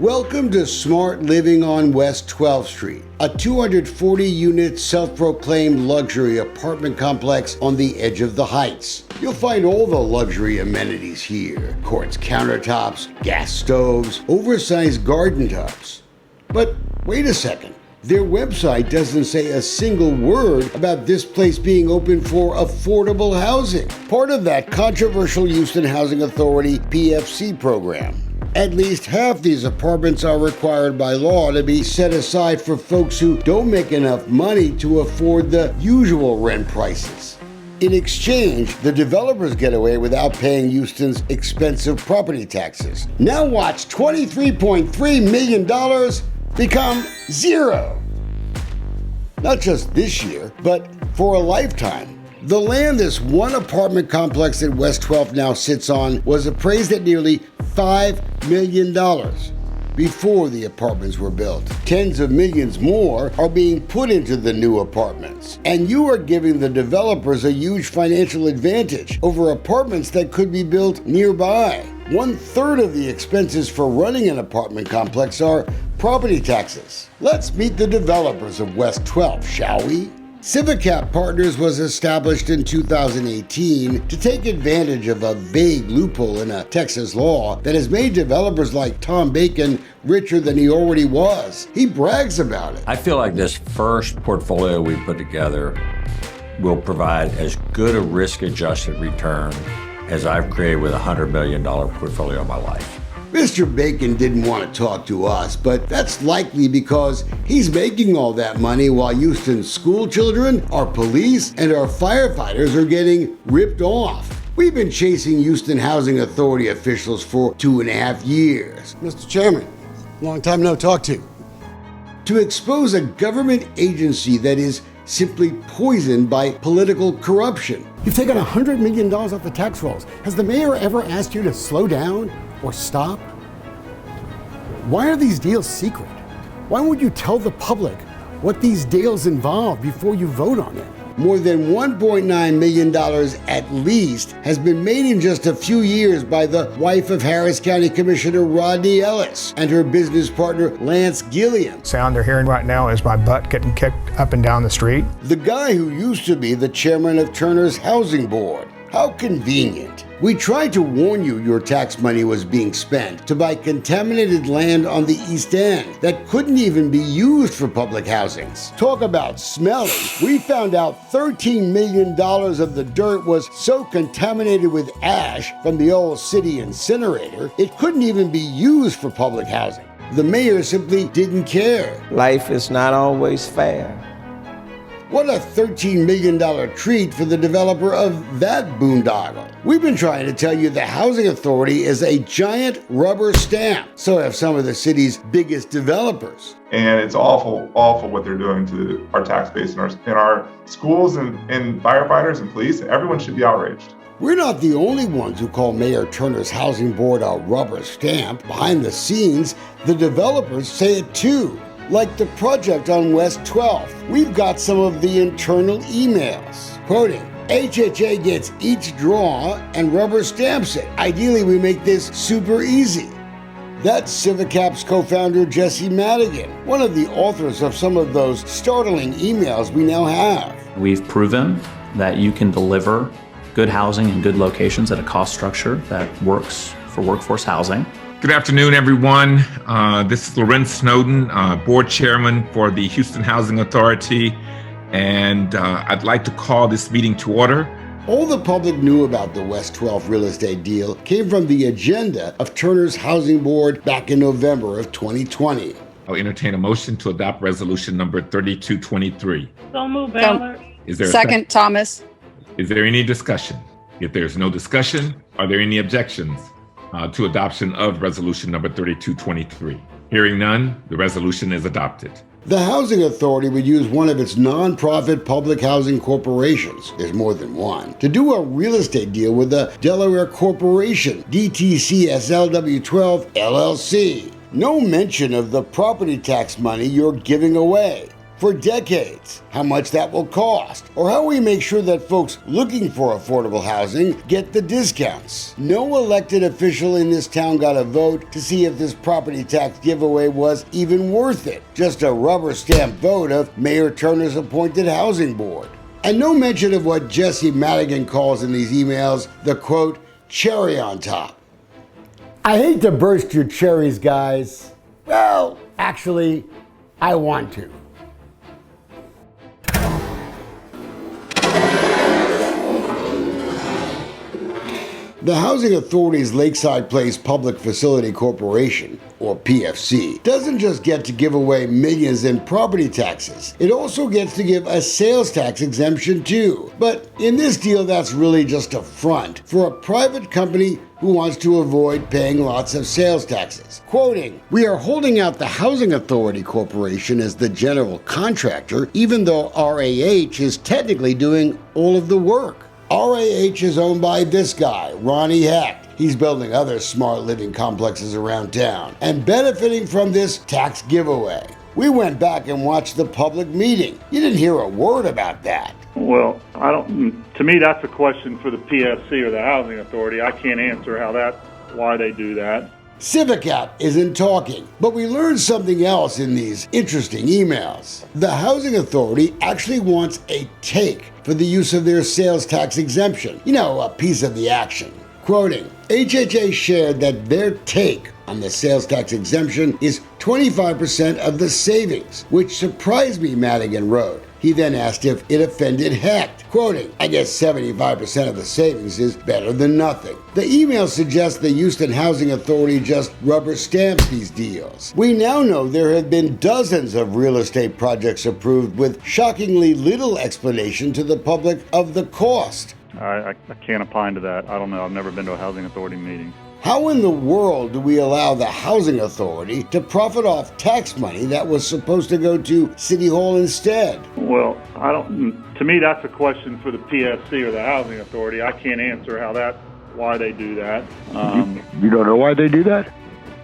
Welcome to Smart Living on West 12th Street, a 240-unit self-proclaimed luxury apartment complex on the edge of the Heights. You'll find all the luxury amenities here: quartz countertops, gas stoves, oversized garden tubs. But wait a second. Their website doesn't say a single word about this place being open for affordable housing, part of that controversial Houston Housing Authority PFC program. At least half these apartments are required by law to be set aside for folks who don't make enough money to afford the usual rent prices. In exchange, the developers get away without paying Houston's expensive property taxes. Now watch $23.3 million become zero. Not just this year, but for a lifetime. The land this one apartment complex at West 12th now sits on was appraised at nearly $5 million before the apartments were built. Tens of millions more are being put into the new apartments. And you are giving the developers a huge financial advantage over apartments that could be built nearby. 1/3 of the expenses for running an apartment complex are property taxes. Let's meet the developers of West 12th, shall we? CiviCap Partners was established in 2018 to take advantage of a vague loophole in a Texas law that has made developers like Tom Bacon richer than he already was. He brags about it. I feel like this first portfolio we put together will provide as good a risk-adjusted return as I've created with a $100 million portfolio in my life. Mr. Bacon didn't want to talk to us, but that's likely because he's making all that money while Houston's school children, our police, and our firefighters are getting ripped off. We've been chasing Houston Housing Authority officials for 2.5 years. Mr. Chairman, long time no talk to expose a government agency that is simply poisoned by political corruption. You've taken $100 million off the tax rolls. Has the mayor ever asked you to slow down or stop? Why are these deals secret? Why won't you tell the public what these deals involve before you vote on it? More than $1.9 million at least has been made in just a few years by the wife of Harris County Commissioner Rodney Ellis and her business partner Lance Gilliam. Sound they're hearing right now is my butt getting kicked up and down the street. The guy who used to be the chairman of Turner's Housing Board. How convenient. We tried to warn you your tax money was being spent to buy contaminated land on the East End that couldn't even be used for public housings. Talk about smelly. We found out $13 million of the dirt was so contaminated with ash from the old city incinerator, it couldn't even be used for public housing. The mayor simply didn't care. Life is not always fair. What a $13 million treat for the developer of that boondoggle. We've been trying to tell you the Housing Authority is a giant rubber stamp. So have some of the city's biggest developers. And it's awful what they're doing to our tax base and our schools and firefighters and police. Everyone should be outraged. We're not the only ones who call Mayor Turner's Housing Board a rubber stamp. Behind the scenes, the developers say it too. Like the project on West 12th. We've got some of the internal emails. Quoting, HHA gets each draw and rubber stamps it. Ideally, we make this super easy. That's CiviCap's co-founder Jesse Madigan, one of the authors of some of those startling emails we now have. We've proven that you can deliver good housing in good locations at a cost structure that works for workforce housing. Good afternoon, everyone. This is Lorenz Snowden, board chairman for the Houston Housing Authority, and I'd like to call this meeting to order. All the public knew about the West 12th real estate deal came from the agenda of Turner's Housing Board back in November of 2020. I'll entertain a motion to adopt resolution number 3223. So move, Ballard. Is there Second, Thomas. Is there any discussion? If there's no discussion, are there any objections to adoption of resolution number 3223? Hearing none, the resolution is adopted. The Housing Authority would use one of its nonprofit public housing corporations, there's more than one, to do a real estate deal with a Delaware corporation, DTCSLW12 LLC. No mention of the property tax money you're giving away. for decades, how much that will cost, or how we make sure that folks looking for affordable housing get the discounts. No elected official in this town got a vote to see if this property tax giveaway was even worth it. Just a rubber stamp vote of Mayor Turner's appointed housing board. And no mention of what Jesse Madigan calls in these emails the quote, cherry on top. I hate to burst your cherries, guys. Well, actually, I want to. The Housing Authority's Lakeside Place Public Facility Corporation, or PFC, doesn't just get to give away millions in property taxes. It also gets to give a sales tax exemption too. But in this deal, that's really just a front for a private company who wants to avoid paying lots of sales taxes. Quoting, "We are holding out the Housing Authority Corporation as the general contractor, even though RAH is technically doing all of the work. RAH is owned by this guy, Ronnie Hecht. He's building other smart living complexes around town and benefiting from this tax giveaway. We went back and watched the public meeting. You didn't hear a word about that." Well, to me, that's a question for the PFC or the Housing Authority. I can't answer why they do that. Civicat isn't talking, but we learned something else in these interesting emails. The Housing Authority actually wants a take for the use of their sales tax exemption. You know, a piece of the action. Quoting, HHA shared that their take on the sales tax exemption is 25% of the savings, which surprised me, Madigan wrote. He then asked if it offended Hecht. Quoting, "I guess 75% of the savings is better than nothing." The email suggests the Houston Housing Authority just rubber stamps these deals. We now know there have been dozens of real estate projects approved with shockingly little explanation to the public of the cost. I can't opine to that. I don't know. I've never been to a Housing Authority meeting. How in the world do we allow the Housing Authority to profit off tax money that was supposed to go to City Hall instead? Well, to me, that's a question for the PFC or the Housing Authority. I can't answer why they do that. You don't know why they do that?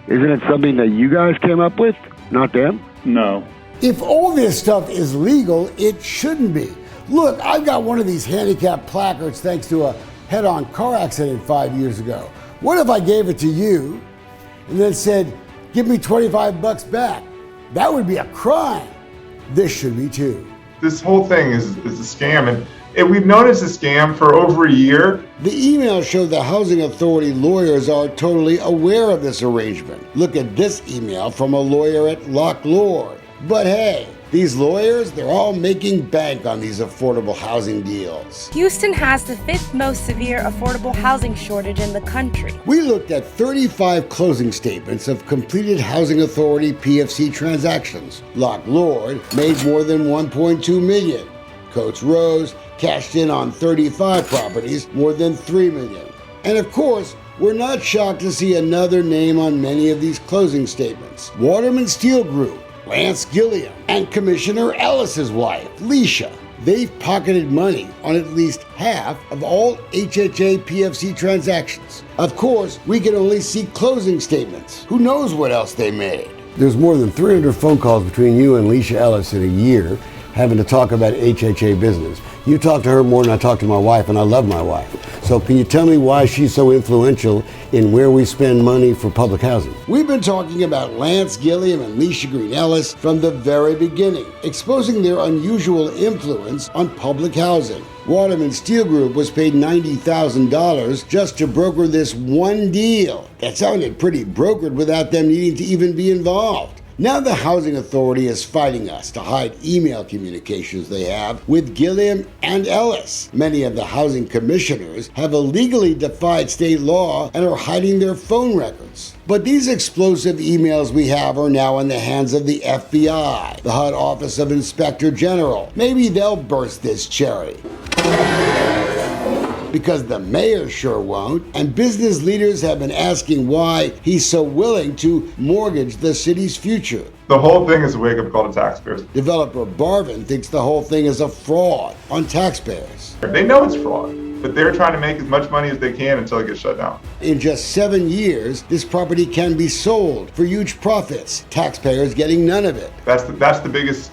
Isn't it something that you guys came up with, not them? No. If all this stuff is legal, it shouldn't be. Look, I've got one of these handicap placards thanks to a head-on car accident 5 years ago. What if I gave it to you and then said, give me $25 back? That would be a crime. This should be too. This whole thing is a scam, and we've known it's a scam for over a year. The email showed the Housing Authority lawyers are totally aware of this arrangement. Look at this email from a lawyer at Loch Lord. But hey, these lawyers, they're all making bank on these affordable housing deals. Houston has the 5th most severe affordable housing shortage in the country. We looked at 35 closing statements of completed Housing Authority PFC transactions. Loch Lord made more than $1.2 million. Coates Rose cashed in on 35 properties, more than $3 million. And of course, we're not shocked to see another name on many of these closing statements. Waterman Steel Group, Lance Gilliam, and Commissioner Ellis's wife, Leisha. They've pocketed money on at least half of all HHA PFC transactions. Of course, we can only see closing statements. Who knows what else they made? There's more than 300 phone calls between you and Leisha Ellis in a year having to talk about HHA business. You talk to her more than I talk to my wife, and I love my wife. So can you tell me why she's so influential in where we spend money for public housing? We've been talking about Lance Gilliam and Leisha Green Ellis from the very beginning, exposing their unusual influence on public housing. Waterman Steel Group was paid $90,000 just to broker this one deal. That sounded pretty brokered without them needing to even be involved. Now the Housing Authority is fighting us to hide email communications they have with Gilliam and Ellis. Many of the housing commissioners have illegally defied state law and are hiding their phone records. But these explosive emails we have are now in the hands of the FBI, the HUD Office of Inspector General. Maybe they'll burst this cherry. Because the mayor sure won't, and business leaders have been asking why he's so willing to mortgage the city's future. The whole thing is a wake-up call to taxpayers. Developer Barvin thinks the whole thing is a fraud on taxpayers. They know it's fraud, but they're trying to make as much money as they can until it gets shut down. In just 7 years, this property can be sold for huge profits, taxpayers getting none of it. That's the biggest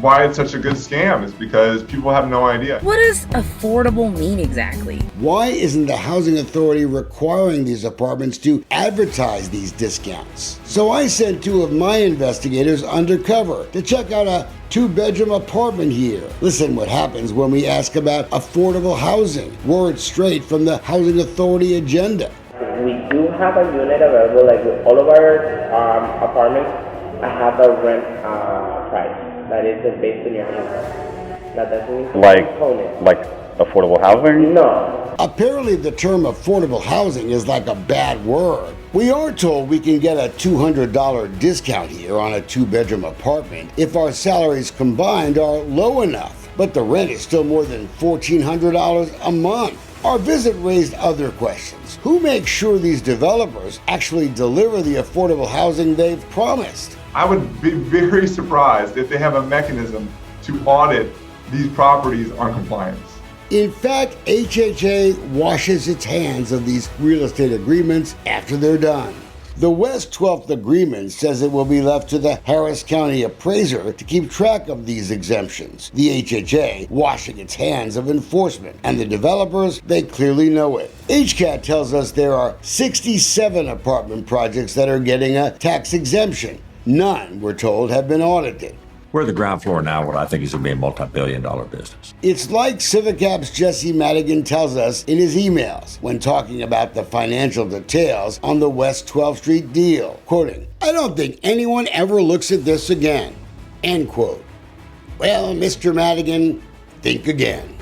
why it's such a good scam is because people have no idea. What does affordable mean exactly? Why isn't the Housing Authority requiring these apartments to advertise these discounts? So I sent two of my investigators undercover to check out a 2-bedroom apartment here. Listen what happens when we ask about affordable housing. Words straight from the Housing Authority agenda. We do have a unit available, like with all of our apartments. I have a rent price that is based on your income. That doesn't include like affordable housing? No. Apparently the term affordable housing is like a bad word. We are told we can get a $200 discount here on a 2-bedroom apartment if our salaries combined are low enough, but the rent is still more than $1,400 a month. Our visit raised other questions. Who makes sure these developers actually deliver the affordable housing they've promised? I would be very surprised if they have a mechanism to audit these properties on compliance. In fact, HHA washes its hands of these real estate agreements after they're done. The West 12th Agreement says it will be left to the Harris County appraiser to keep track of these exemptions. The HHA washing its hands of enforcement, and the developers, they clearly know it. HCAT tells us there are 67 apartment projects that are getting a tax exemption. None, we're told, have been audited. We're at the ground floor now, what I think is going to be a multi-billion-dollar business. It's like CivicApp's Jesse Madigan tells us in his emails when talking about the financial details on the West 12th Street deal. Quoting, "I don't think anyone ever looks at this again." End quote. Well, Mr. Madigan, think again.